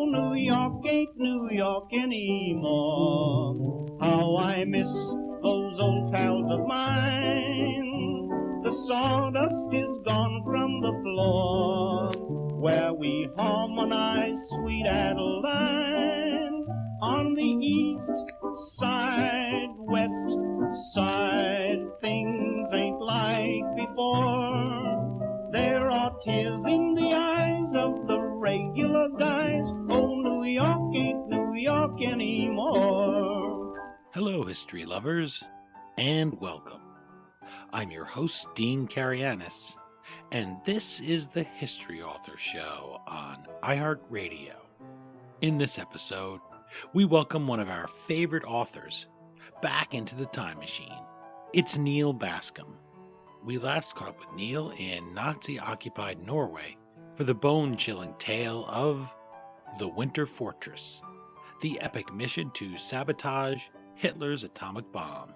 Oh, New York ain't New York anymore. How I miss those old pals of mine. The sawdust is gone from the floor where we harmonize Sweet Adeline. On the east side, west side, things ain't like before. There are tears in the eyes of the regular guys. Oh, New York ain't New York anymore. Hello, history lovers, and welcome. I'm your host, Dean Karayanis, and this is the History Author Show on iHeartRadio. In this episode, we welcome one of our favorite authors back into the time machine. It's Neal Bascomb. We last caught up with Neal in Nazi-occupied Norway for the bone-chilling tale of The Winter Fortress, the epic mission to sabotage Hitler's atomic bomb.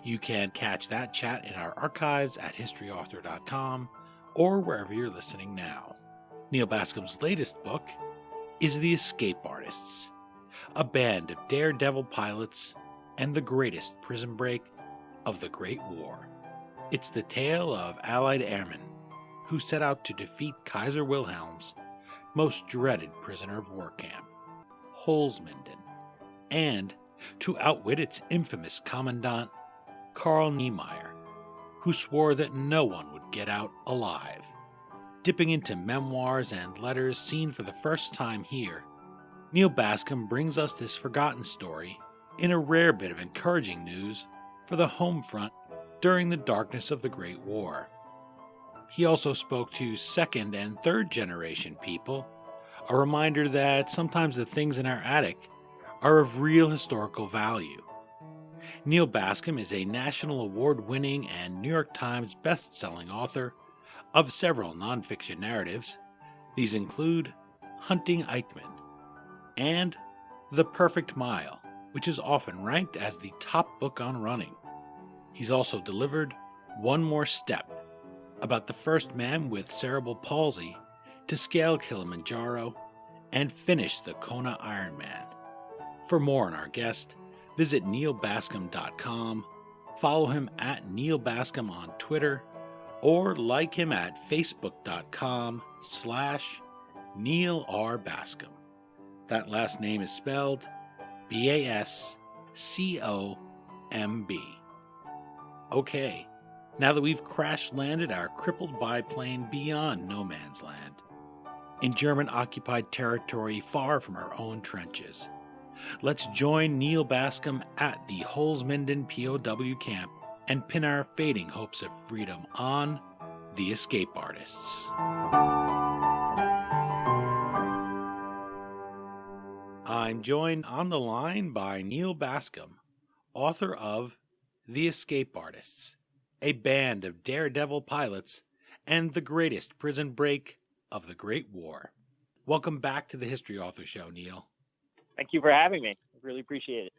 You can catch that chat in our archives at historyauthor.com or wherever you're listening now. Neal Bascomb's latest book is The Escape Artists, a band of daredevil pilots and the greatest prison break of the Great War. It's the tale of Allied airmen who set out to defeat Kaiser Wilhelm's most dreaded prisoner of war camp, Holzminden, and to outwit its infamous commandant, Karl Niemeyer, who swore that no one would get out alive. Dipping into memoirs and letters seen for the first time here, Neal Bascomb brings us this forgotten story in a rare bit of encouraging news for the home front during the darkness of the Great War. He also spoke to second and third generation people, a reminder that sometimes the things in our attic are of real historical value. Neal Bascomb is a national award-winning and New York Times best-selling author of several nonfiction narratives. These include Hunting Eichmann and The Perfect Mile, which is often ranked as the top book on running. He's also delivered One More Step, about the first man with cerebral palsy to scale Kilimanjaro and finish the Kona Ironman. For more on our guest, visit nealbascomb.com, follow him at Neal Bascomb on Twitter, or like him at facebook.com/Neal R. Bascomb. That last name is spelled B-A-S-C-O-M-B. Okay, now that we've crash-landed our crippled biplane beyond no man's land, in German-occupied territory far from our own trenches, let's join Neal Bascomb at the Holzminden POW camp and pin our fading hopes of freedom on The Escape Artists. I'm joined on the line by Neal Bascomb, author of The Escape Artists, a band of daredevil pilots and the greatest prison break of the Great War. Welcome back to the History Author Show, Neal. Thank you for having me. I really appreciate it.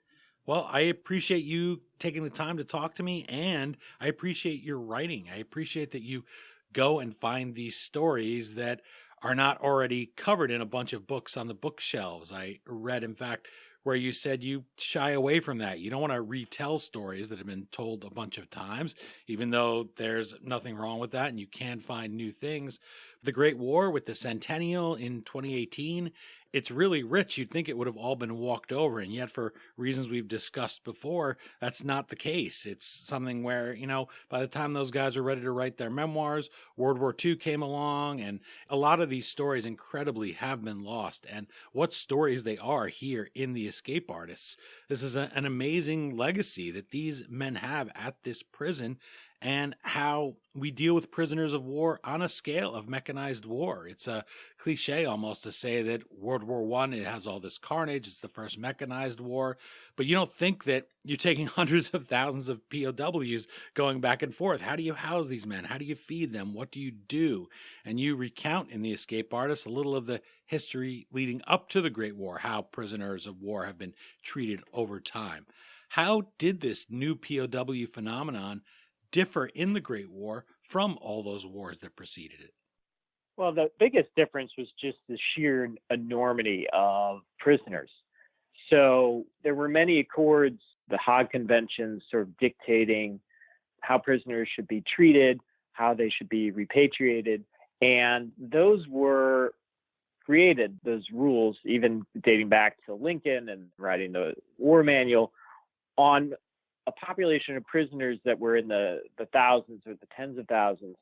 Well, I appreciate you taking the time to talk to me, and I appreciate your writing. I appreciate that you go and find these stories that are not already covered in a bunch of books on the bookshelves. I read, in fact, where you said you shy away from that. You don't want to retell stories that have been told a bunch of times, even though there's nothing wrong with that and you can find new things. The Great War with the Centennial in 2018, it's really rich. You'd think it would have all been walked over, and yet for reasons we've discussed before, that's not the case. It's something where, by the time those guys are ready to write their memoirs, World War II came along, and a lot of these stories incredibly have been lost. And what stories they are here in The Escape Artists. This is an amazing legacy that these men have at this prison, and how we deal with prisoners of war on a scale of mechanized war. It's a cliche almost to say that World War I, it has all this carnage, it's the first mechanized war, but you don't think that you're taking hundreds of thousands of POWs going back and forth. How do you house these men? How do you feed them? What do you do? And you recount in The Escape Artists a little of the history leading up to the Great War, how prisoners of war have been treated over time. How did this new POW phenomenon differ in the Great War from all those wars that preceded it? Well, the biggest difference was just the sheer enormity of prisoners. So there were many accords, the Hague Conventions sort of dictating how prisoners should be treated, how they should be repatriated. And those were created, those rules, even dating back to Lincoln and writing the war manual, on a population of prisoners that were in the thousands or the tens of thousands,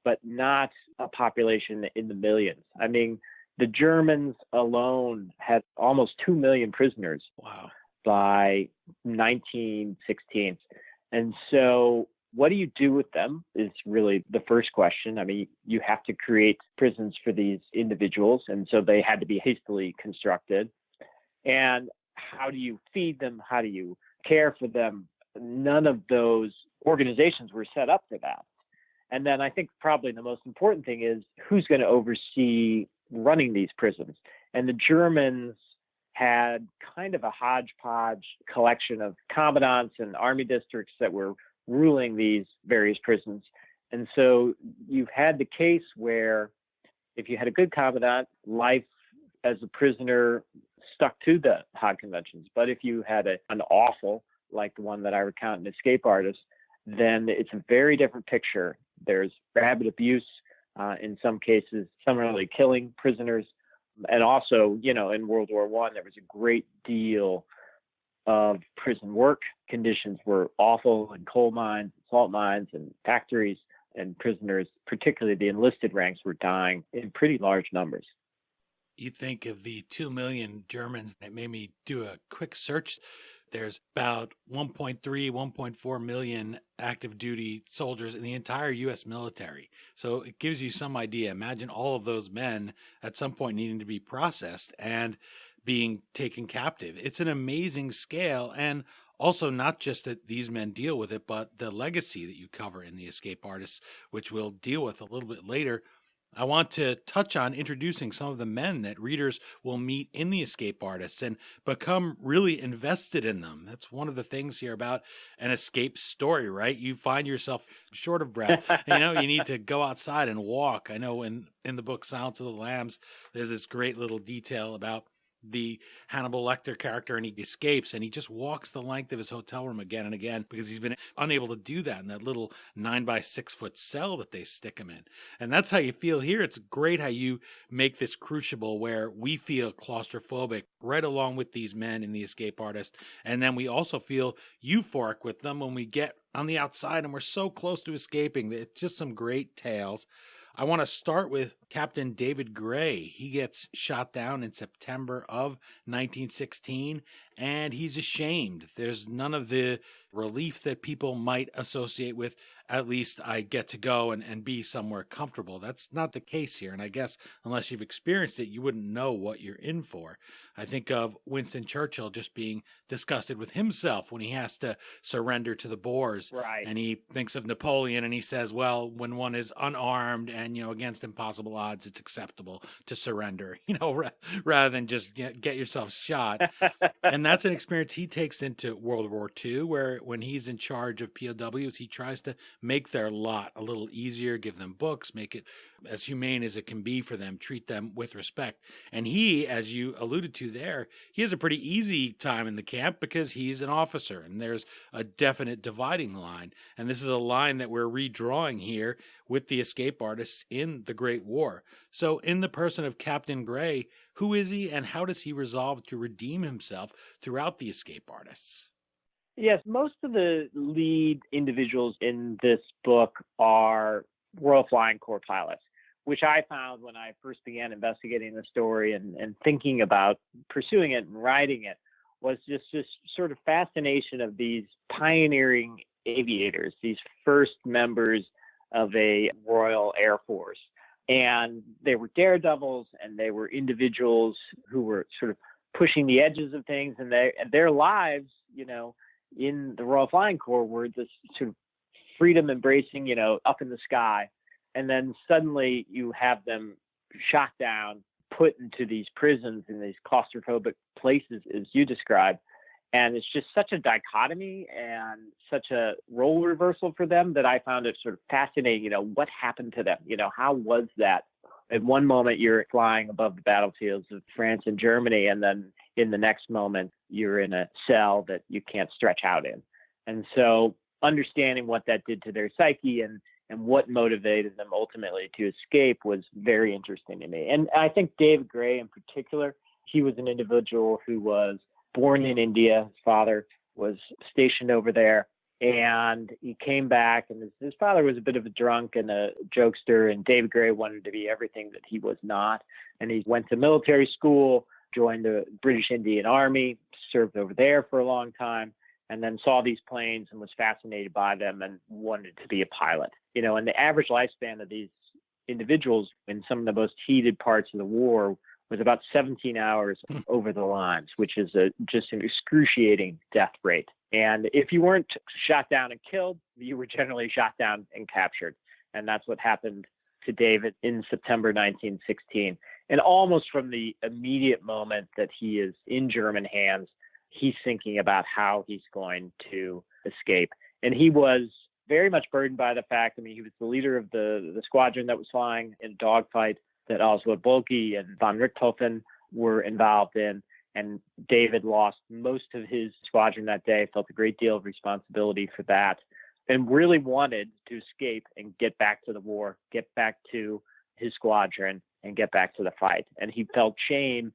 but not a population in the millions. I mean, the Germans alone had almost 2 million prisoners. Wow. By 1916. And so what do you do with them is really the first question. I mean, you have to create prisons for these individuals, and so they had to be hastily constructed. And how do you feed them? How do you care for them? None of those organizations were set up for that. And then I think probably the most important thing is who's going to oversee running these prisons. And the Germans had kind of a hodgepodge collection of commandants and army districts that were ruling these various prisons. And so you had the case where if you had a good commandant, life as a prisoner stuck to the Hague Conventions. But if you had an awful, like the one that I recount in Escape Artists, then it's a very different picture. There's rabid abuse, in some cases, summarily killing prisoners. And also, in World War I, there was a great deal of prison work. Conditions were awful in coal mines, salt mines, and factories. And prisoners, particularly the enlisted ranks, were dying in pretty large numbers. You think of the 2 million Germans, that made me do a quick search. There's about 1.3, 1.4 million active duty soldiers in the entire U.S. military. So it gives you some idea. Imagine all of those men at some point needing to be processed and being taken captive. It's an amazing scale. And also not just that these men deal with it, but the legacy that you cover in the Escape Artists, which we'll deal with a little bit later. I want to touch on introducing some of the men that readers will meet in the Escape Artists and become really invested in them. That's one of the things here about an escape story, right? You find yourself short of breath. You need to go outside and walk. I know in the book Silence of the Lambs, there's this great little detail about the Hannibal Lecter character, and he escapes and he just walks the length of his hotel room again and again because he's been unable to do that in that little 9-by-6-foot cell that they stick him in. And that's how you feel here. It's great how you make this crucible where we feel claustrophobic right along with these men in the Escape Artist. And then we also feel euphoric with them when we get on the outside and we're so close to escaping. It's just some great tales. I want to start with Captain David Gray. He gets shot down in September of 1916, and he's ashamed. There's none of the relief that people might associate with, at least I get to go and be somewhere comfortable. That's not the case here, and I guess unless you've experienced it, you wouldn't know what you're in for. I think of Winston Churchill just being disgusted with himself when he has to surrender to the Boers. Right. And he thinks of Napoleon and he says, well, when one is unarmed and, against impossible odds, it's acceptable to surrender, rather than just get yourself shot. And that's an experience he takes into World War II, where when he's in charge of POWs, he tries to make their lot a little easier, give them books, make it as humane as it can be for them, treat them with respect. And he, as you alluded to there, he has a pretty easy time in the camp because he's an officer and there's a definite dividing line. And this is a line that we're redrawing here with the Escape Artists in the Great War. So in the person of Captain Gray, who is he and how does he resolve to redeem himself throughout the Escape Artists? Yes, most of the lead individuals in this book are Royal Flying Corps pilots, which I found when I first began investigating the story and thinking about pursuing it and writing it, was just this sort of fascination of these pioneering aviators, these first members of a Royal Air Force. And they were daredevils and they were individuals who were sort of pushing the edges of things, and their lives, in the Royal Flying Corps were this sort of freedom embracing, up in the sky. And then suddenly you have them shot down, put into these prisons in these claustrophobic places, as you described. And it's just such a dichotomy and such a role reversal for them that I found it sort of fascinating. What happened to them? How was that At one moment, you're flying above the battlefields of France and Germany, and then in the next moment, you're in a cell that you can't stretch out in. And so understanding what that did to their psyche and what motivated them ultimately to escape was very interesting to me. And I think David Gray in particular, he was an individual who was born in India. His father was stationed over there, and he came back, and his father was a bit of a drunk and a jokester, and David Gray wanted to be everything that he was not. And he went to military school, joined the British Indian Army, served over there for a long time, and then saw these planes and was fascinated by them and wanted to be a pilot. And the average lifespan of these individuals in some of the most heated parts of the war was about 17 hours over the lines, which is just an excruciating death rate. And if you weren't shot down and killed, you were generally shot down and captured. And that's what happened to David in September 1916. And almost from the immediate moment that he is in German hands, he's thinking about how he's going to escape. And he was very much burdened by the fact, he was the leader of the squadron that was flying in a dogfight that Oswald Boelke and von Richthofen were involved in. And David lost most of his squadron that day, felt a great deal of responsibility for that, and really wanted to escape and get back to the war, get back to his squadron, and get back to the fight. And he felt shame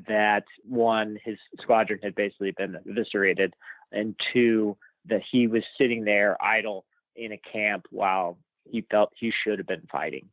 that, one, his squadron had basically been eviscerated, and two, that he was sitting there idle in a camp while he felt he should have been fighting.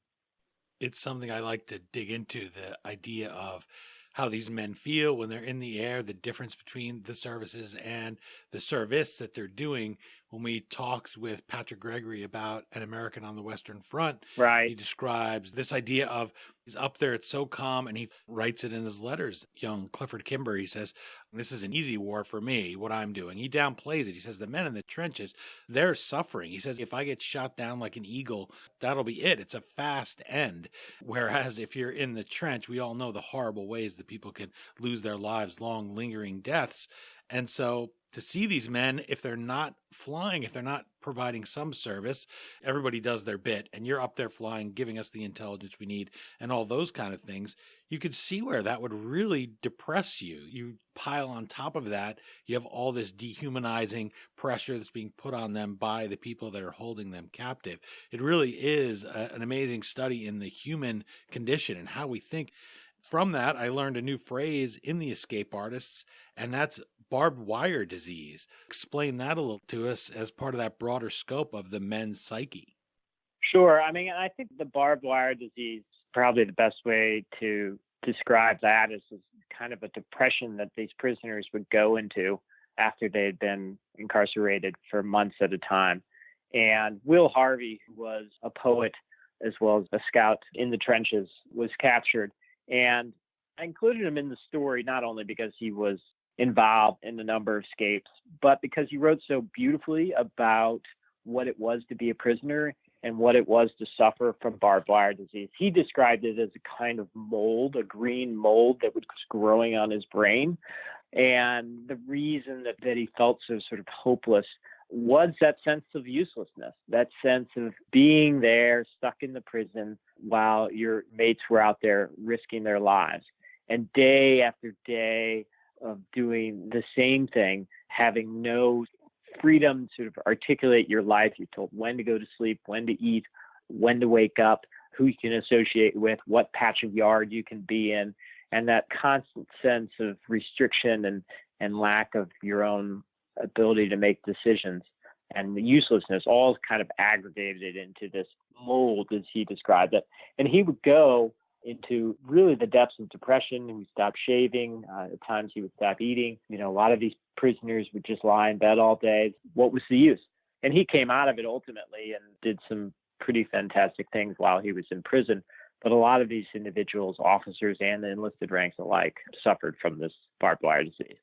It's something I like to dig into, the idea of how these men feel when they're in the air, the difference between the services and the service that they're doing. When we talked with Patrick Gregory about An American on the Western Front, right, he describes this idea of he's up there, it's so calm, and he writes it in his letters. Young Clifford Kimber, he says, this is an easy war for me, what I'm doing. He downplays it. He says, the men in the trenches, they're suffering. He says, if I get shot down like an eagle, that'll be it. It's a fast end. Whereas if you're in the trench, we all know the horrible ways that people can lose their lives, long, lingering deaths. And so to see these men, if they're not flying, if they're not providing some service, everybody does their bit, and you're up there flying, giving us the intelligence we need, and all those kind of things, you could see where that would really depress you. You pile on top of that, you have all this dehumanizing pressure that's being put on them by the people that are holding them captive. It really is an amazing study in the human condition and how we think. From that, I learned a new phrase in the escape artists, and that's barbed wire disease. Explain that a little to us as part of that broader scope of the men's psyche. Sure. I think the barbed wire disease, probably the best way to describe that is kind of a depression that these prisoners would go into after they had been incarcerated for months at a time. And Will Harvey, who was a poet as well as a scout in the trenches, was captured. And I included him in the story not only because he was involved in a number of escapes, but because he wrote so beautifully about what it was to be a prisoner and what it was to suffer from barbed wire disease. He described it as a kind of mold, a green mold that was growing on his brain. And the reason that he felt so sort of hopeless was that sense of uselessness, that sense of being there, stuck in the prison while your mates were out there risking their lives. And day after day of doing the same thing, having no freedom to sort of articulate your life. You're told when to go to sleep, when to eat, when to wake up, who you can associate with, what patch of yard you can be in, and that constant sense of restriction and lack of your own ability to make decisions and the uselessness all kind of aggregated into this mold, as he described it. And he would go into really the depths of depression. He would stop shaving. At times he would stop eating. A lot of these prisoners would just lie in bed all day. What was the use? And he came out of it ultimately and did some pretty fantastic things while he was in prison. But a lot of these individuals, officers and the enlisted ranks alike, suffered from this barbed wire disease.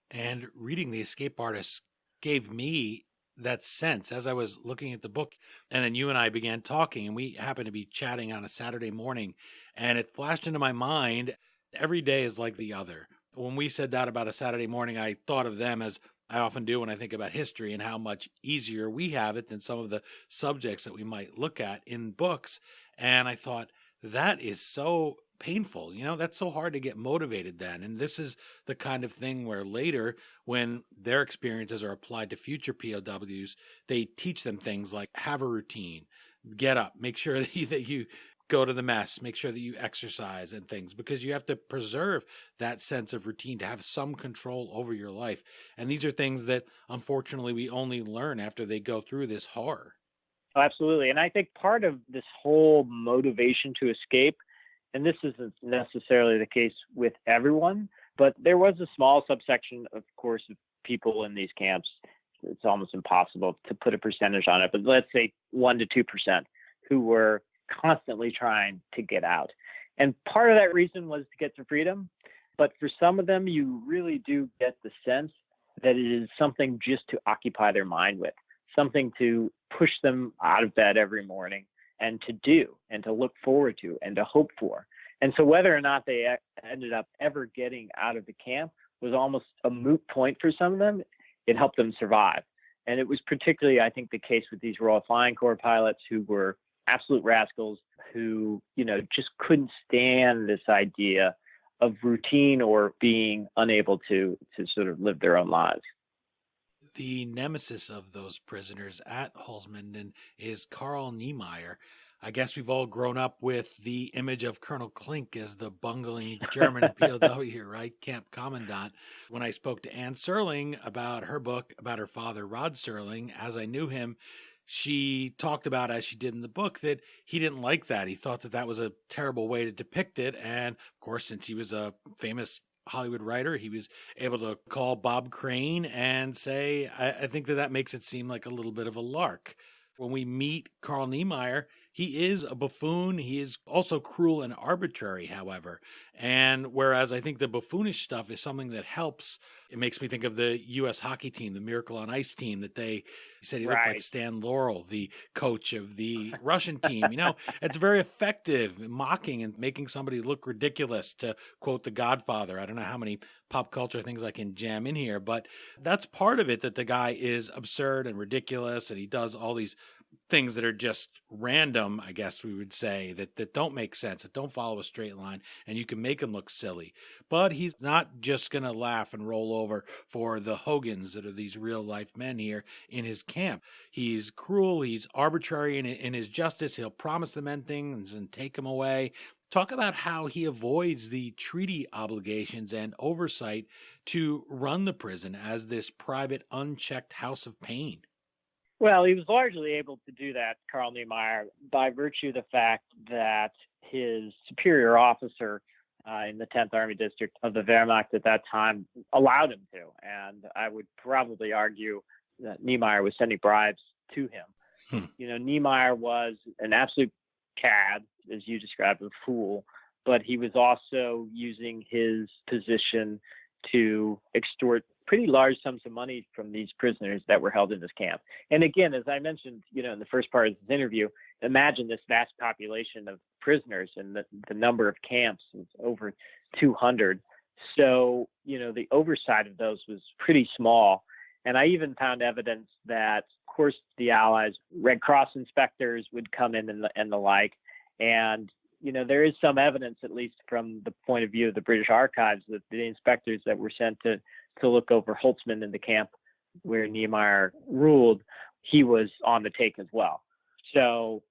And reading The Escape Artists gave me that sense as I was looking at the book. And then you and I began talking, and we happened to be chatting on a Saturday morning, and it flashed into my mind, every day is like the other. When we said that about a Saturday morning, I thought of them as I often do when I think about history and how much easier we have it than some of the subjects that we might look at in books. And I thought, that is so painful. That's so hard to get motivated then. And this is the kind of thing where later, when their experiences are applied to future POWs, they teach them things like have a routine, get up, make sure that you go to the mess, make sure that you exercise and things, because you have to preserve that sense of routine to have some control over your life. And these are things that unfortunately we only learn after they go through this horror. Absolutely. And I think part of this whole motivation to escape, and this isn't necessarily the case with everyone, but there was a small subsection, of course, of people in these camps. It's almost impossible to put a percentage on it, but let's say 1% to 2% who were constantly trying to get out. And part of that reason was to get to freedom. But for some of them, you really do get the sense that it is something just to occupy their mind with, something to push them out of bed every morning and to do and to look forward to and to hope for. And so whether or not they ended up ever getting out of the camp was almost a moot point for some of them. It helped them survive. And it was particularly, I think, the case with these Royal Flying Corps pilots who were absolute rascals who, just couldn't stand this idea of routine or being unable to sort of live their own lives. The nemesis of those prisoners at Holzminden is Karl Niemeyer. I guess we've all grown up with the image of Colonel Klink as the bungling German POW, right? Camp commandant. When I spoke to Anne Serling about her book about her father, Rod Serling, as I knew him, she talked about, as she did in the book, that he didn't like that. He thought that was a terrible way to depict it. And of course, since he was a famous Hollywood writer, he was able to call Bob Crane and say, I think that makes it seem like a little bit of a lark. When we meet Karl Niemeyer, he is a buffoon. He is also cruel and arbitrary, however. And whereas I think the buffoonish stuff is something that helps, it makes me think of the U.S. hockey team, the Miracle on Ice team, that he said he looked like Stan Laurel, the coach of the Russian team. It's very effective, mocking and making somebody look ridiculous, to quote The Godfather. I don't know how many pop culture things I can jam in here, but that's part of it, that the guy is absurd and ridiculous, and he does all these things that are just random, I guess we would say, that don't make sense, that don't follow a straight line, and you can make him look silly. But he's not just going to laugh and roll over for the Hogans that are these real life men here in his camp. He's cruel, he's arbitrary in his justice. He'll promise the men things and take them away. Talk about how he avoids the treaty obligations and oversight to run the prison as this private, unchecked house of pain. Well, he was largely able to do that, Karl Niemeyer, by virtue of the fact that his superior officer in the 10th Army District of the Wehrmacht at that time allowed him to. And I would probably argue that Niemeyer was sending bribes to him. Niemeyer was an absolute cad, as you described, a fool, but he was also using his position to extort pretty large sums of money from these prisoners that were held in this camp. And again, as I mentioned, in the first part of this interview, imagine this vast population of prisoners, and the number of camps is over 200. So, the oversight of those was pretty small. And I even found evidence that, of course, the Allies, Red Cross inspectors would come in and the like. And, there is some evidence, at least from the point of view of the British archives, that the inspectors that were sent to look over Holzminden in the camp where Niemeyer ruled, he was on the take as well. So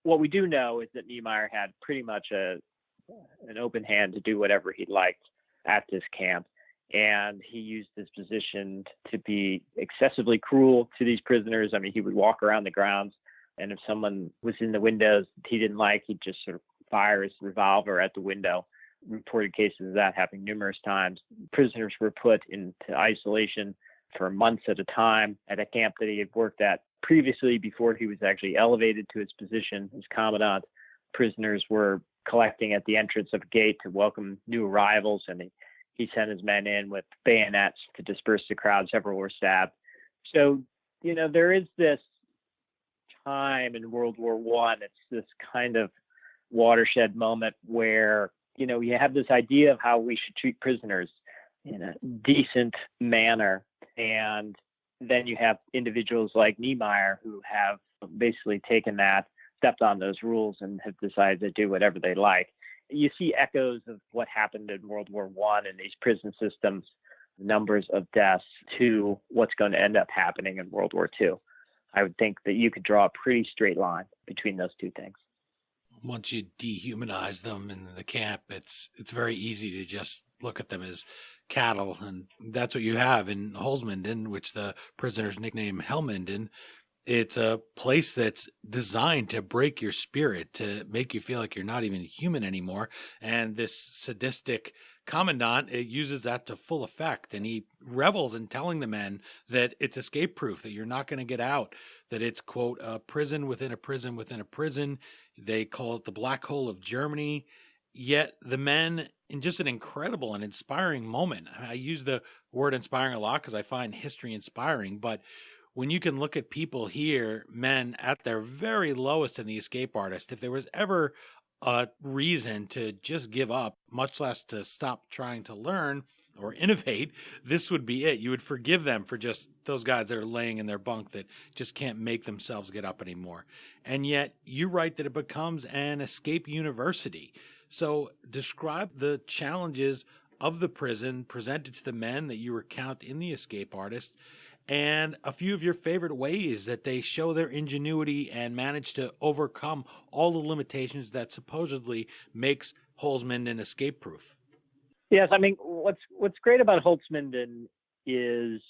what we do know is that Niemeyer had pretty much an open hand to do whatever he liked at this camp. And he used his position to be excessively cruel to these prisoners. I mean, he would walk around the grounds, and if someone was in the windows he didn't like, he'd just sort of fire his revolver at the window. Reported cases of that happening numerous times. Prisoners were put into isolation for months at a time at a camp that he had worked at previously before he was actually elevated to his position as commandant. Prisoners were collecting at the entrance of a gate to welcome new arrivals, and he sent his men in with bayonets to disperse the crowd. Several were stabbed. So, there is this time in World War I. It's this kind of watershed moment where, you have this idea of how we should treat prisoners in a decent manner. And then you have individuals like Niemeyer who have basically taken that, stepped on those rules and have decided to do whatever they like. You see echoes of what happened in World War I in these prison systems, numbers of deaths, to what's going to end up happening in World War II. I would think that you could draw a pretty straight line between those two things. Once you dehumanize them in the camp, it's very easy to just look at them as cattle, and that's what you have in Holzminden, which the prisoners nickname Helmenden. It's a place that's designed to break your spirit, to make you feel like you're not even human anymore. And this sadistic commandant, it uses that to full effect. And he revels in telling the men that it's escape proof, that you're not going to get out, that it's, quote, a prison within a prison within a prison. They call it the black hole of Germany. Yet the men, in just an incredible and inspiring moment, I use the word inspiring a lot because I find history inspiring, but when you can look at people here, men at their very lowest in the escape artist, if there was ever a reason to just give up, much less to stop trying to learn or innovate, this would be it. You would forgive them for just those guys that are laying in their bunk that just can't make themselves get up anymore. And yet you write that it becomes an escape university. So describe the challenges of the prison presented to the men that you recount in The Escape Artist, and a few of your favorite ways that they show their ingenuity and manage to overcome all the limitations that supposedly makes Holzminden escape-proof. Yes, I mean, what's great about Holzminden is,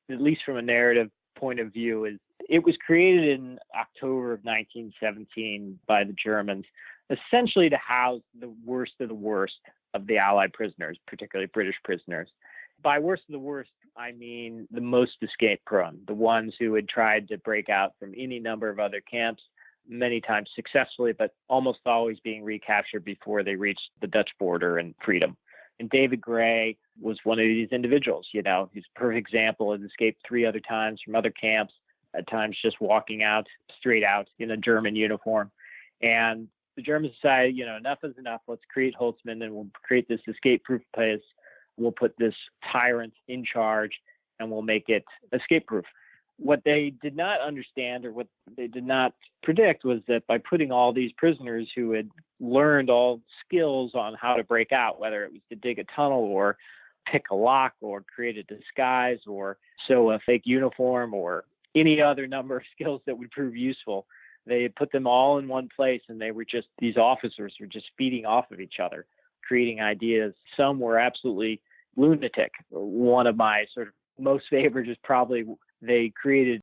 at least from a narrative point of view, is it was created in October of 1917 by the Germans, essentially to house the worst of the Allied prisoners, particularly British prisoners. By worst of the worst, I mean the most escape-prone, the ones who had tried to break out from any number of other camps, many times successfully, but almost always being recaptured before they reached the Dutch border and freedom. And David Gray was one of these individuals. You know, he's a perfect example. Has escaped 3 other times from other camps, at times just walking out, straight out in a German uniform. And the Germans decided, you know, enough is enough. Let's create Holzminden, and we'll create this escape-proof place. We'll put this tyrant in charge, and we'll make it escape-proof. What they did not understand, or what they did not predict, was that by putting all these prisoners who had learned all skills on how to break out, whether it was to dig a tunnel or pick a lock or create a disguise or sew a fake uniform or any other number of skills that would prove useful, they had put them all in one place, and they were just, these officers were just feeding off of each other, creating ideas. Some were absolutely lunatic. One of my sort of most favorite is probably they created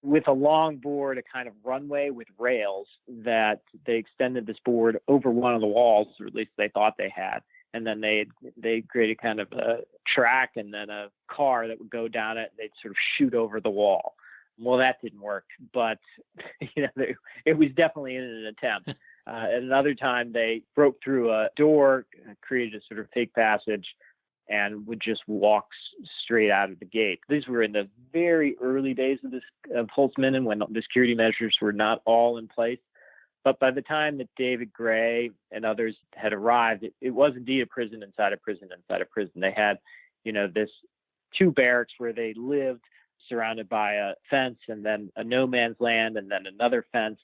with a long board, a kind of runway with rails that they extended this board over one of the walls, or at least they thought they had. And then they created kind of a track and then a car that would go down it. They'd sort of shoot over the wall. Well, that didn't work, but you know, it was definitely in an attempt. At another time, they broke through a door, created a sort of fake passage, and would just walk straight out of the gate. These were in the very early days of Holzminden, when the security measures were not all in place. But by the time that David Gray and others had arrived, it was indeed a prison inside a prison inside a prison. They had, you know, this 2 barracks where they lived, surrounded by a fence, and then a no man's land, and then another fence,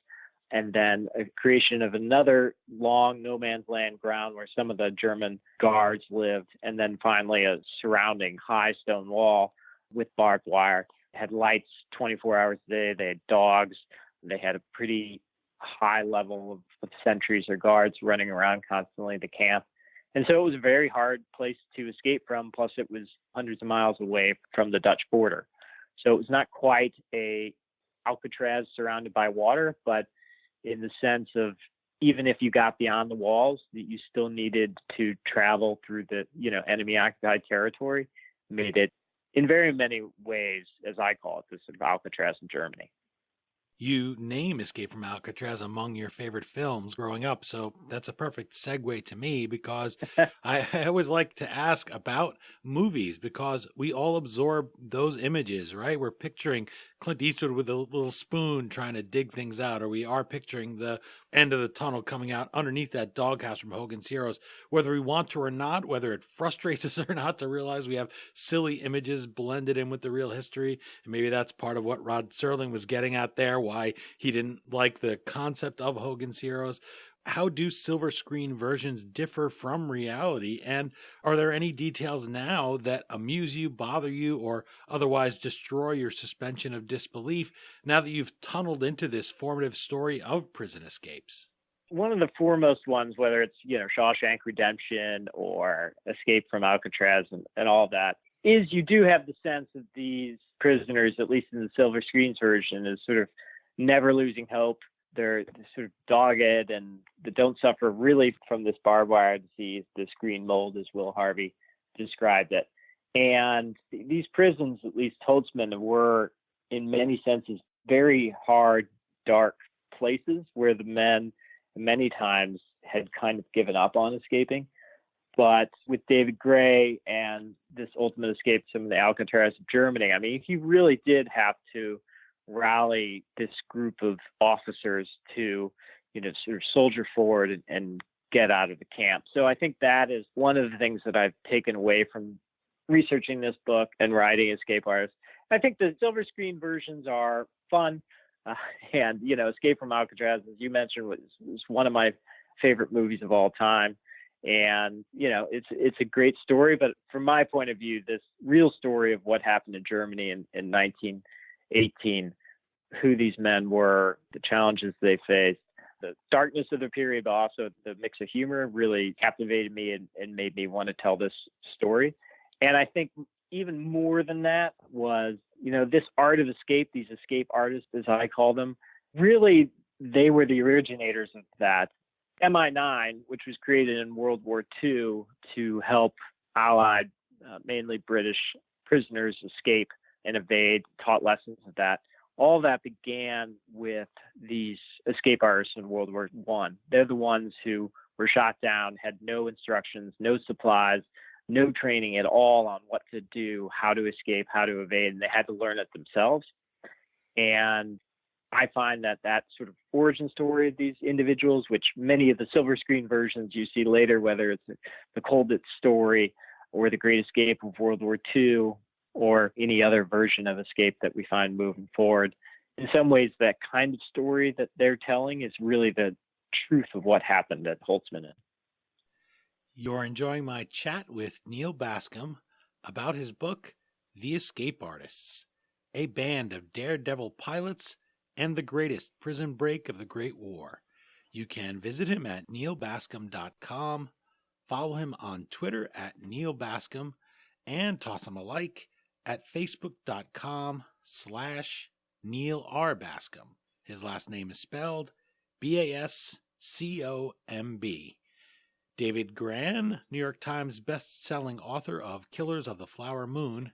and then a creation of another long no man's land ground where some of the German guards lived, and then finally a surrounding high stone wall with barbed wire. It had lights 24 hours a day. They had dogs. They had a pretty high level of sentries or guards running around constantly the camp. And so it was a very hard place to escape from, plus it was hundreds of miles away from the Dutch border. So it was not quite a Alcatraz surrounded by water, but in the sense of, even if you got beyond the walls, that you still needed to travel through the, you know, enemy occupied territory, made it in very many ways, as I call it, this sort of Alcatraz in Germany. You name Escape from Alcatraz among your favorite films growing up, so that's a perfect segue to me, because I always like to ask about movies, because we all absorb those images, right? We're picturing Clint Eastwood with a little spoon trying to dig things out, or we are picturing the end of the tunnel coming out underneath that doghouse from Hogan's Heroes, whether we want to or not, whether it frustrates us or not to realize we have silly images blended in with the real history. And maybe that's part of what Rod Serling was getting at there, why he didn't like the concept of Hogan's Heroes. How do silver screen versions differ from reality? And are there any details now that amuse you, bother you, or otherwise destroy your suspension of disbelief now that you've tunneled into this formative story of prison escapes? One of the foremost ones, whether it's, Shawshank Redemption or Escape from Alcatraz and all of that, is you do have the sense that these prisoners, at least in the silver screens version, is sort of never losing hope. They're sort of dogged and they don't suffer really from this barbed wire disease, this green mold, as Will Harvey described it. And these prisons, at least Holzminden, were in many senses very hard, dark places where the men many times had kind of given up on escaping. But with David Gray and this ultimate escape from the Alcatraz of Germany, I mean, he really did have to rally this group of officers to, sort of soldier forward and get out of the camp. So I think that is one of the things that I've taken away from researching this book and writing Escape Artists. I think the silver screen versions are fun. And, Escape from Alcatraz, as you mentioned, was one of my favorite movies of all time. And, it's a great story. But from my point of view, this real story of what happened in Germany in 1918, who these men were, the challenges they faced, the darkness of the period, but also the mix of humor really captivated me and made me want to tell this story. And I think even more than that was, this art of escape, these escape artists, as I call them, really, they were the originators of that. MI9, which was created in World War II to help Allied, mainly British prisoners escape and evade, taught lessons of that. All that began with these escape artists in World War I. They're the ones who were shot down, had no instructions, no supplies, no training at all on what to do, how to escape, how to evade, and they had to learn it themselves. And I find that sort of origin story of these individuals, which many of the silver screen versions you see later, whether it's the Colditz story or the Great Escape of World War II, or any other version of escape that we find moving forward. In some ways, that kind of story that they're telling is really the truth of what happened at Holzminden. You're enjoying my chat with Neal Bascomb about his book, The Escape Artists, a Band of Daredevil Pilots and the Greatest Prison Break of the Great War. You can visit him at nealbascomb.com, follow him on Twitter at Neal Bascomb, and toss him a like at facebook.com/Neal R. Bascomb. His last name is spelled Bascomb. David Grann, New York Times best-selling author of Killers of the Flower Moon,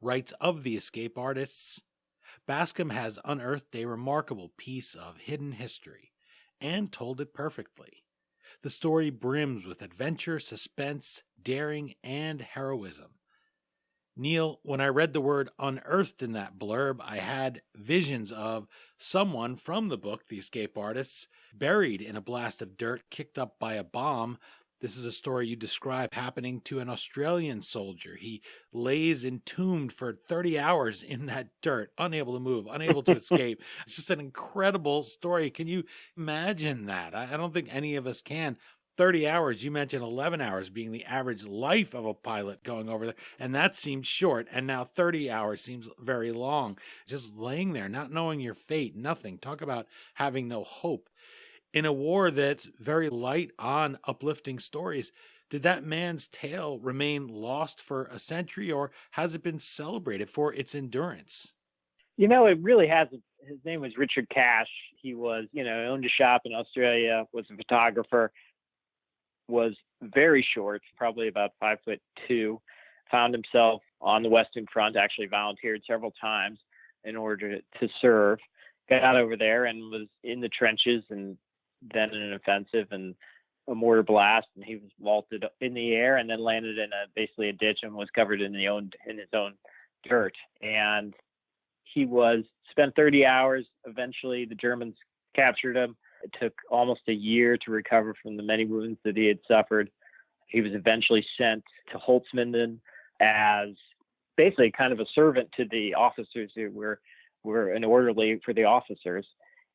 writes of the escape artists. Bascomb has unearthed a remarkable piece of hidden history and told it perfectly. The story brims with adventure, suspense, daring, and heroism. Neal, when I read the word unearthed in that blurb, I had visions of someone from the book, The Escape Artists, buried in a blast of dirt kicked up by a bomb. This is a story you describe happening to an Australian soldier. He lays entombed for 30 hours in that dirt, unable to move, unable to escape. It's just an incredible story. Can you imagine that? I don't think any of us can. 30 hours, you mentioned 11 hours being the average life of a pilot going over there, and that seemed short, and now 30 hours seems very long. Just laying there, not knowing your fate, nothing. Talk about having no hope. In a war that's very light on uplifting stories, did that man's tale remain lost for a century, or has it been celebrated for its endurance? It really hasn't. His name was Richard Cash. He was, owned a shop in Australia, was a photographer, was very short, probably about 5'2", found himself on the Western Front, actually volunteered several times in order to serve, got over there and was in the trenches and then in an offensive and a mortar blast, and he was vaulted in the air and then landed in basically a ditch and was covered in his own dirt. And he spent 30 hours. Eventually the Germans captured him, It took almost a year to recover from the many wounds that he had suffered. He was eventually sent to Holzminden as basically kind of a servant to the officers who were an orderly for the officers.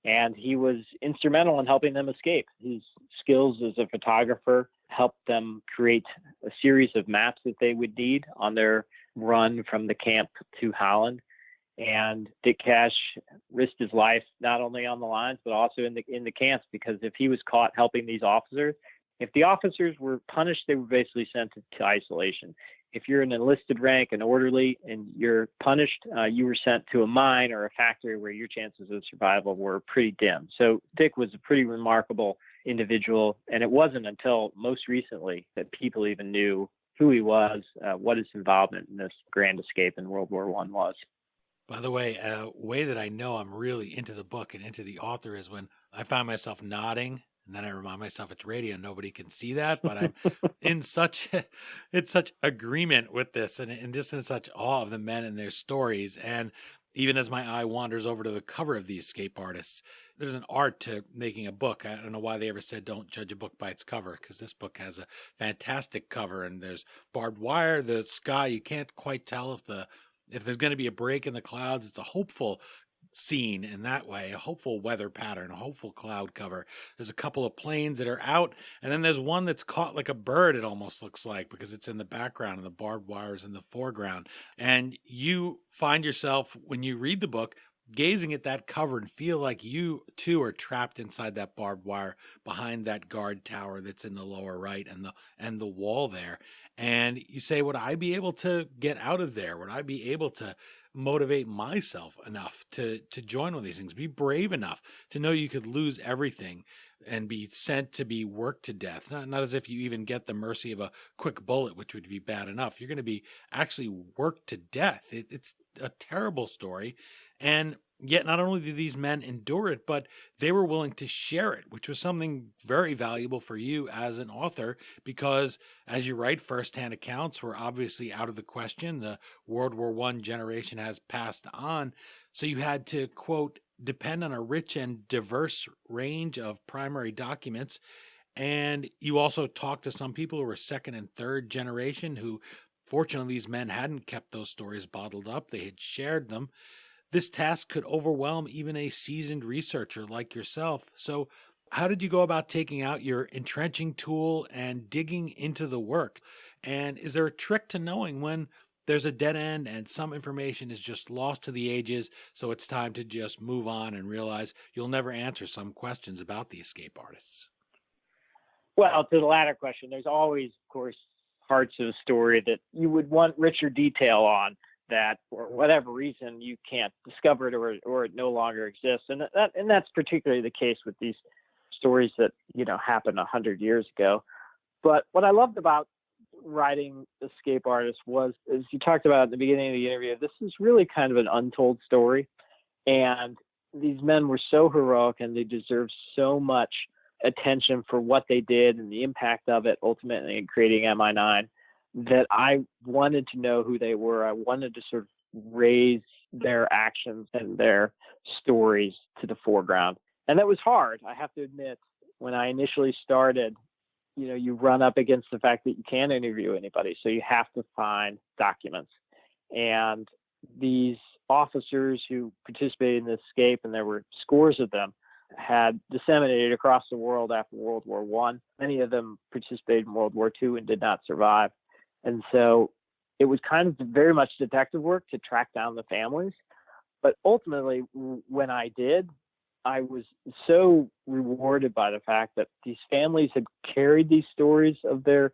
And he was instrumental in helping them escape. His skills as a photographer helped them create a series of maps that they would need on their run from the camp to Holland. And Dick Cash risked his life not only on the lines, but also in the camps, because if he was caught helping these officers, if the officers were punished, they were basically sent to isolation. If you're an enlisted rank, an orderly, and you're punished, you were sent to a mine or a factory where your chances of survival were pretty dim. So Dick was a pretty remarkable individual, and it wasn't until most recently that people even knew who he was, what his involvement in this grand escape in World War I was. By the way, a way that I know I'm really into the book and into the author is when I find myself nodding, and then I remind myself it's radio, nobody can see that, but I'm in such agreement with this and just in such awe of the men and their stories. And even as my eye wanders over to the cover of the escape artists, there's an art to making a book. I don't know why they ever said don't judge a book by its cover, because this book has a fantastic cover, and there's barbed wire, the sky, you can't quite tell if there's going to be a break in the clouds. It's a hopeful scene in that way, a hopeful weather pattern, a hopeful cloud cover. There's a couple of planes that are out, and then there's one that's caught like a bird, it almost looks like, because it's in the background and the barbed wire is in the foreground. And you find yourself, when you read the book, gazing at that cover and feel like you too are trapped inside that barbed wire behind that guard tower that's in the lower right and the wall there. And you say, would I be able to get out of there? Would I be able to motivate myself enough to join one of these things, be brave enough to know you could lose everything and be sent to be worked to death? Not as if you even get the mercy of a quick bullet, which would be bad enough. You're going to be actually worked to death. It's a terrible story. And yet not only did these men endure it, but they were willing to share it, which was something very valuable for you as an author, because as you write, firsthand accounts were obviously out of the question. The World War I generation has passed on. So you had to, quote, depend on a rich and diverse range of primary documents. And you also talked to some people who were second and third generation who, fortunately, these men hadn't kept those stories bottled up. They had shared them. This task could overwhelm even a seasoned researcher like yourself. So how did you go about taking out your entrenching tool and digging into the work? And is there a trick to knowing when there's a dead end and some information is just lost to the ages, so it's time to just move on and realize you'll never answer some questions about the escape artists? Well, to the latter question, there's always, of course, parts of the story that you would want richer detail on, that for whatever reason you can't discover it or it no longer exists. And that's particularly the case with these stories that, happened 100 years ago. But what I loved about writing Escape Artists was, as you talked about at the beginning of the interview, this is really kind of an untold story. And these men were so heroic and they deserve so much attention for what they did and the impact of it ultimately in creating MI9, that I wanted to know who they were. I wanted to sort of raise their actions and their stories to the foreground. And that was hard, I have to admit. When I initially started, you run up against the fact that you can't interview anybody, so you have to find documents. And these officers who participated in the escape, and there were scores of them, had disseminated across the world after World War I. Many of them participated in World War II and did not survive. And so it was kind of very much detective work to track down the families. But ultimately, when I did, I was so rewarded by the fact that these families had carried these stories of their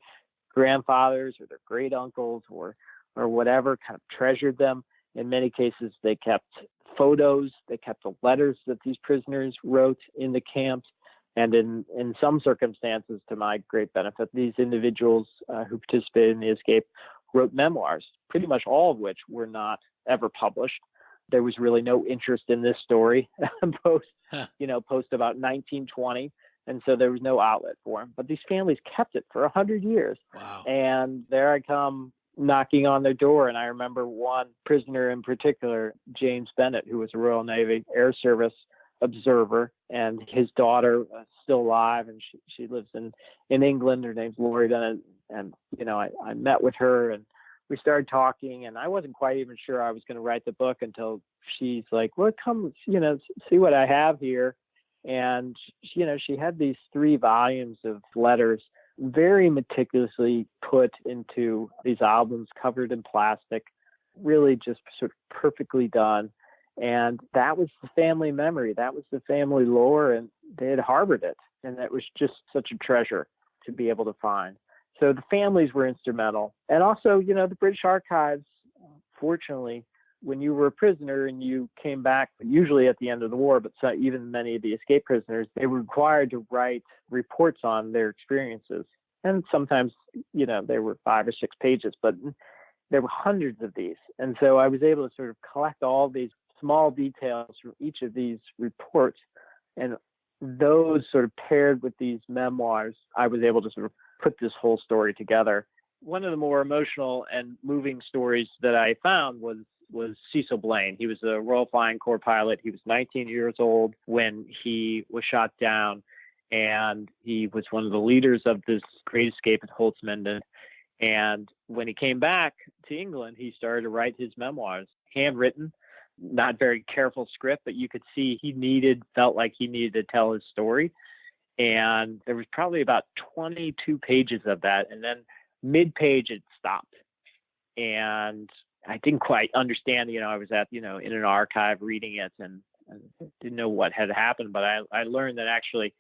grandfathers or their great uncles or whatever, kind of treasured them. In many cases, they kept photos, they kept the letters that these prisoners wrote in the camps. And in some circumstances, to my great benefit, these individuals who participated in the escape wrote memoirs, pretty much all of which were not ever published. There was really no interest in this story post about 1920. And so there was no outlet for them. But these families kept it for 100 years. Wow. And there I come knocking on their door. And I remember one prisoner in particular, James Bennett, who was a Royal Navy Air Service observer, and his daughter is still alive, and she lives in England. Her name's Lori Dunn, and I met with her, and we started talking, and I wasn't quite even sure I was going to write the book until she's like, well, come, see what I have here. And, she had these 3 volumes of letters very meticulously put into these albums covered in plastic, really just sort of perfectly done. And that was the family memory. That was the family lore, and they had harbored it. And that was just such a treasure to be able to find. So the families were instrumental. And also, the British Archives, fortunately, when you were a prisoner and you came back, usually at the end of the war, but even many of the escape prisoners, they were required to write reports on their experiences. And sometimes, they were 5 or 6 pages, but there were hundreds of these. And so I was able to sort of collect all these small details from each of these reports, and those sort of paired with these memoirs, I was able to sort of put this whole story together. One of the more emotional and moving stories that I found was Cecil Blaine. He was a Royal Flying Corps pilot. He was 19 years old when he was shot down, and he was one of the leaders of this great escape at Holzminden. And when he came back to England, he started to write his memoirs, handwritten, not very careful script, but you could see felt like he needed to tell his story. And there was probably about 22 pages of that. And then mid-page, it stopped. And I didn't quite understand, I was in an archive reading it and didn't know what had happened. But I learned that actually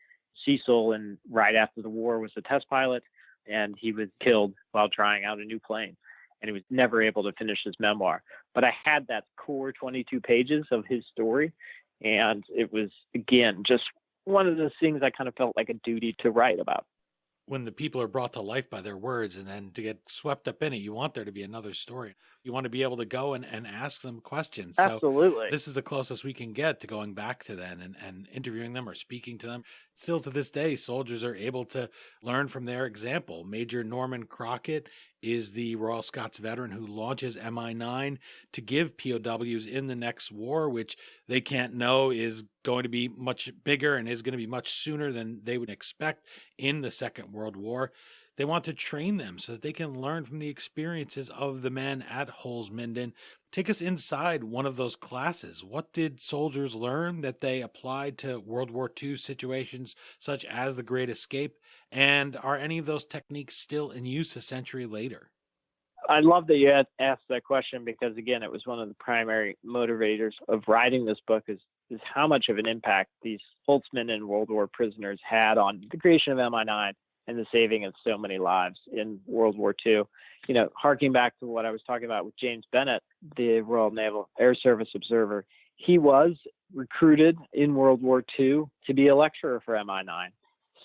Cecil, right after the war, was a test pilot, and he was killed while trying out a new plane. And he was never able to finish his memoir. But I had that core 22 pages of his story. And it was, again, just one of those things I kind of felt like a duty to write about. When the people are brought to life by their words and then to get swept up in it, you want there to be another story. You want to be able to go and ask them questions. Absolutely. So this is the closest we can get to going back to them and interviewing them or speaking to them. Still to this day, soldiers are able to learn from their example. Major Norman Crockett is the Royal Scots veteran who launches MI9 to give POWs in the next war, which they can't know is going to be much bigger and is going to be much sooner than they would expect in the Second World War. They want to train them so that they can learn from the experiences of the men at Holzminden. Take us inside one of those classes. What did soldiers learn that they applied to World War II situations such as the Great Escape? And are any of those techniques still in use a century later? I love that you asked that question because, again, it was one of the primary motivators of writing this book is how much of an impact these Holzminden World War prisoners had on the creation of MI9 and the saving of so many lives in World War II. Harking back to what I was talking about with James Bennett, the Royal Naval Air Service observer, he was recruited in World War II to be a lecturer for MI9.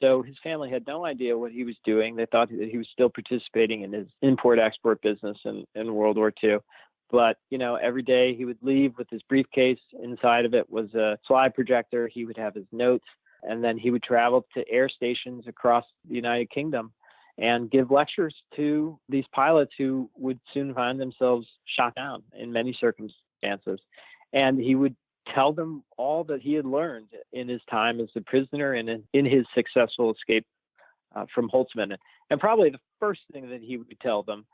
So his family had no idea what he was doing. They thought that he was still participating in his import-export business in World War II. But, every day he would leave with his briefcase. Inside of it was a slide projector. He would have his notes. And then he would travel to air stations across the United Kingdom and give lectures to these pilots who would soon find themselves shot down in many circumstances. And he would tell them all that he had learned in his time as a prisoner and in his successful escape from Holzminden. And probably the first thing that he would tell them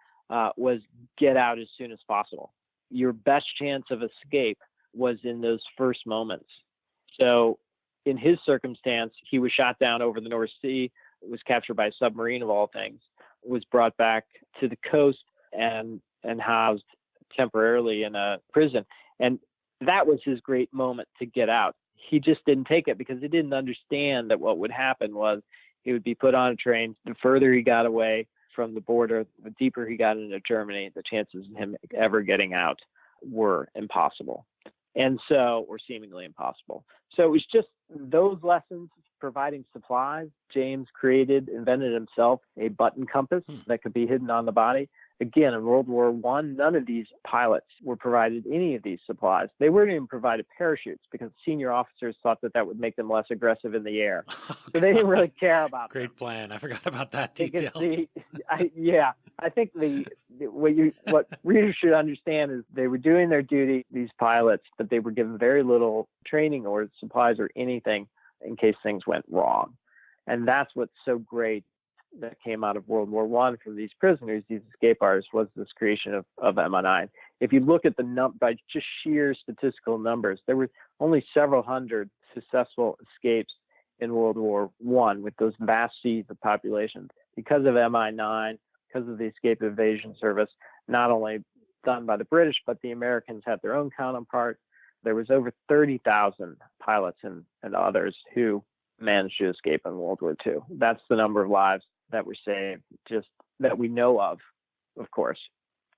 was get out as soon as possible. Your best chance of escape was in those first moments. So in his circumstance, he was shot down over the North Sea, was captured by a submarine of all things, was brought back to the coast and housed temporarily in a prison. And that was his great moment to get out. He just didn't take it because he didn't understand that what would happen was he would be put on a train. The further he got away from the border, the deeper he got into Germany, the chances of him ever getting out were impossible. Or seemingly impossible. So it was just those lessons, providing supplies. James invented himself a button compass that could be hidden on the body. Again, in World War I, none of these pilots were provided any of these supplies. They weren't even provided parachutes because senior officers thought that would make them less aggressive in the air. So they didn't really care about Great them. plan. I forgot about that detail. Yeah. I think what readers should understand is they were doing their duty, these pilots, but they were given very little training or supplies or anything in case things went wrong. And that's what's so great that came out of World War I from these prisoners, these escape artists, was this creation of MI9. If you look at by just sheer statistical numbers, there were only several hundred successful escapes in World War I with those vast seas of populations because of MI9, because of the Escape Evasion Service, not only done by the British, but the Americans had their own counterpart. There was over 30,000 pilots and others who managed to escape in World War II. That's the number of lives that were saved, just that we know of course.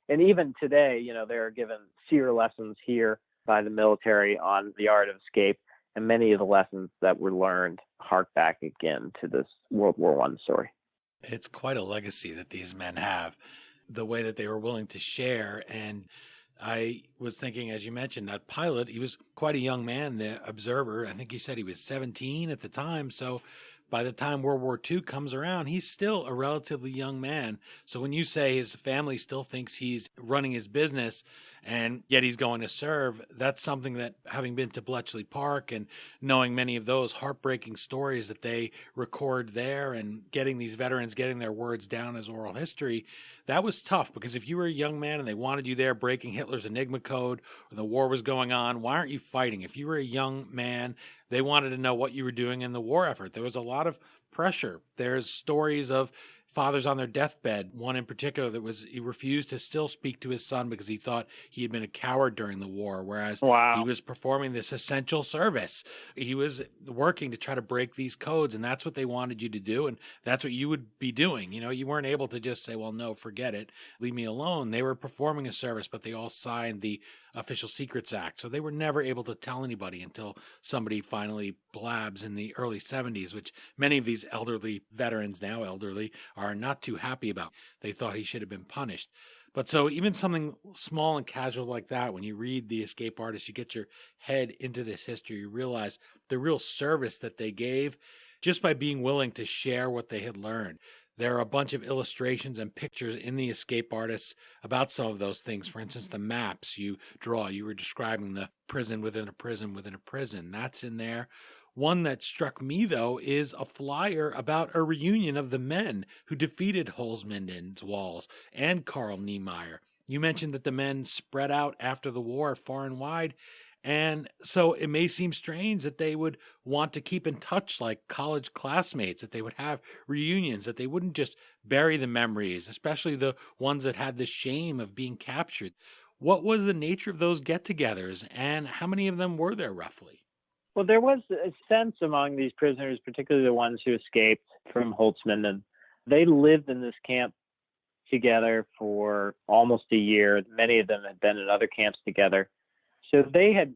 And even today, they're given SEER lessons here by the military on the art of escape, and many of the lessons that were learned hark back again to this World War I story. It's quite a legacy that these men have, the way that they were willing to share. And I was thinking, as you mentioned, that pilot, he was quite a young man, the observer. I think he said he was 17 at the time. So by the time World War II comes around, he's still a relatively young man. So when you say his family still thinks he's running his business and yet he's going to serve, that's something that, having been to Bletchley Park and knowing many of those heartbreaking stories that they record there and getting these veterans getting their words down as oral history, that was tough, because if you were a young man and they wanted you there breaking Hitler's Enigma code or the war was going on, why aren't you fighting? If you were a young man, they wanted to know what you were doing in the war effort. There was a lot of pressure. There's stories of fathers on their deathbed. One in particular he refused to still speak to his son because he thought he had been a coward during the war, whereas he was performing this essential service. He was working to try to break these codes, and that's what they wanted you to do, and that's what you would be doing. You weren't able to just say, well, no, forget it, leave me alone. They were performing a service, but they all signed the Official Secrets Act, so they were never able to tell anybody until somebody finally blabs in the early 70s, which many of these elderly veterans, now elderly, are not too happy about. They thought he should have been punished. But so even something small and casual like that, when you read The Escape Artist, you get your head into this history, you realize the real service that they gave just by being willing to share what they had learned. There are a bunch of illustrations and pictures in The Escape Artists about some of those things. For instance, the maps you draw. You were describing the prison within a prison within a prison. That's in there. One that struck me, though, is a flyer about a reunion of the men who defeated Holzminden's walls and Karl Niemeyer. You mentioned that the men spread out after the war far and wide. And so it may seem strange that they would want to keep in touch like college classmates, that they would have reunions, that they wouldn't just bury the memories, especially the ones that had the shame of being captured. What was the nature of those get-togethers, and how many of them were there roughly? Well, there was a sense among these prisoners, particularly the ones who escaped from Holzminden. They lived in this camp together for almost a year. Many of them had been in other camps together. So they had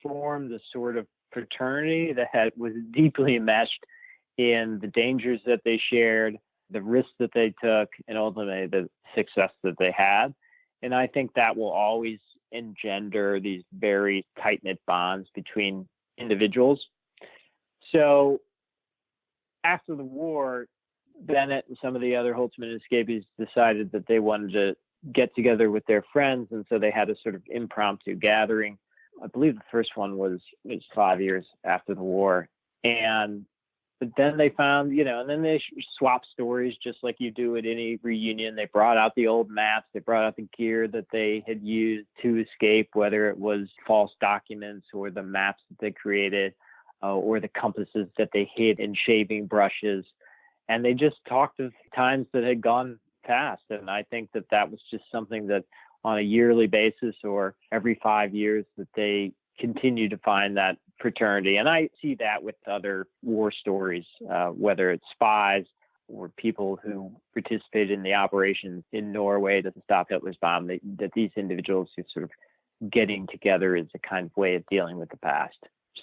formed a sort of fraternity that was deeply enmeshed in the dangers that they shared, the risks that they took, and ultimately the success that they had. And I think that will always engender these very tight-knit bonds between individuals. So after the war, Bennett and some of the other Holzminden escapees decided that they wanted to get together with their friends, and so they had a sort of impromptu gathering. I believe the first one was 5 years after the war, but then they found, and then they swapped stories just like you do at any reunion. They brought out the old maps, they brought out the gear that they had used to escape, whether it was false documents or the maps that they created, or the compasses that they hid in shaving brushes, and they just talked of times that had gone past. And I think that was just something that on a yearly basis or every 5 years that they continue to find that fraternity. And I see that with other war stories, whether it's spies or people who participated in the operations in Norway to stop Hitler's bomb, that these individuals who sort of getting together is a kind of way of dealing with the past.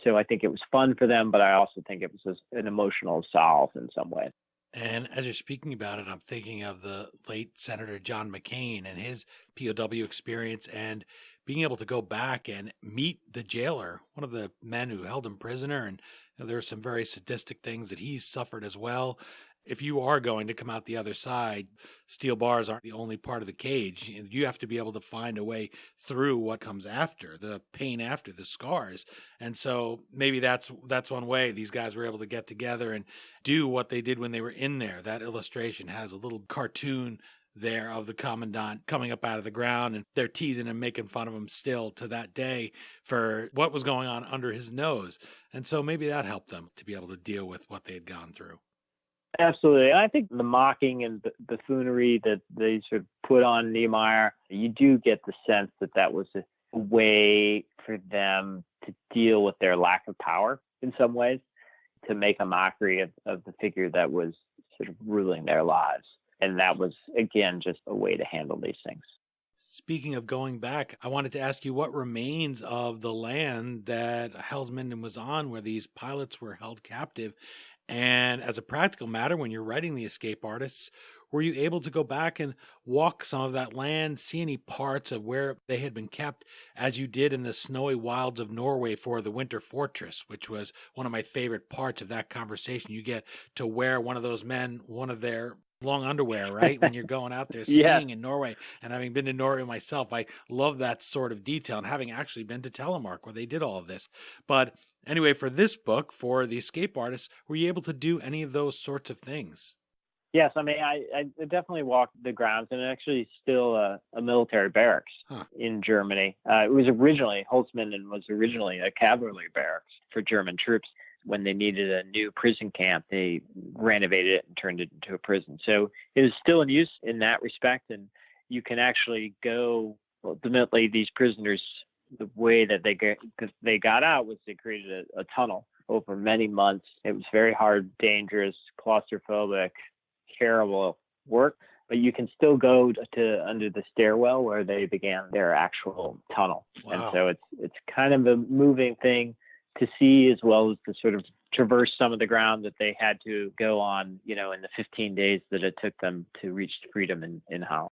So I think it was fun for them, but I also think it was an emotional salve in some way. And as you're speaking about it, I'm thinking of the late Senator John McCain and his POW experience and being able to go back and meet the jailer, one of the men who held him prisoner. And there were some very sadistic things that he suffered as well. if you are going to come out the other side, steel bars aren't the only part of the cage. You have to be able to find a way through what comes after, the pain after, the scars. And so maybe that's one way these guys were able to get together and do what they did when they were in there. That illustration has a little cartoon there of the commandant coming up out of the ground, and they're teasing and making fun of him still to that day for what was going on under his nose. And so maybe that helped them to be able to deal with what they had gone through. Absolutely. I think the mocking and the buffoonery that they sort of put on Niemeyer, you do get the sense that that was a way for them to deal with their lack of power in some ways, to make a mockery of the figure that was sort of ruling their lives. And that was, again, just a way to handle these things. Speaking of going back, I wanted to ask you what remains of the land that Holzminden was on, where these pilots were held captive. And as a practical matter, when you're writing The Escape Artists, were you able to go back and walk some of that land, see any parts of where they had been kept, as you did in the snowy wilds of Norway for the Winter Fortress, which was one of my favorite parts of that conversation? You get to wear one of those men, one of their long underwear, right? When you're going out there skiing in Norway. And having been to Norway myself, I love that sort of detail, and having actually been to Telemark where they did all of this. But anyway, for this book, for The Escape Artists, were you able to do any of those sorts of things? Yes, I mean, I definitely walked the grounds, and actually still a military barracks in Germany. It was originally, Holzminden was originally a cavalry barracks for German troops. When they needed a new prison camp, they renovated it and turned it into a prison. So it is still in use in that respect, and you can actually go, ultimately, these prisoners, the way that they got out was they created a tunnel over many months. It was very hard, dangerous, claustrophobic, terrible work, but you can still go to under the stairwell where they began their actual tunnel. Wow. And so it's kind of a moving thing to see, as well as to sort of traverse some of the ground that they had to go on, in the 15 days that it took them to reach freedom in Holland.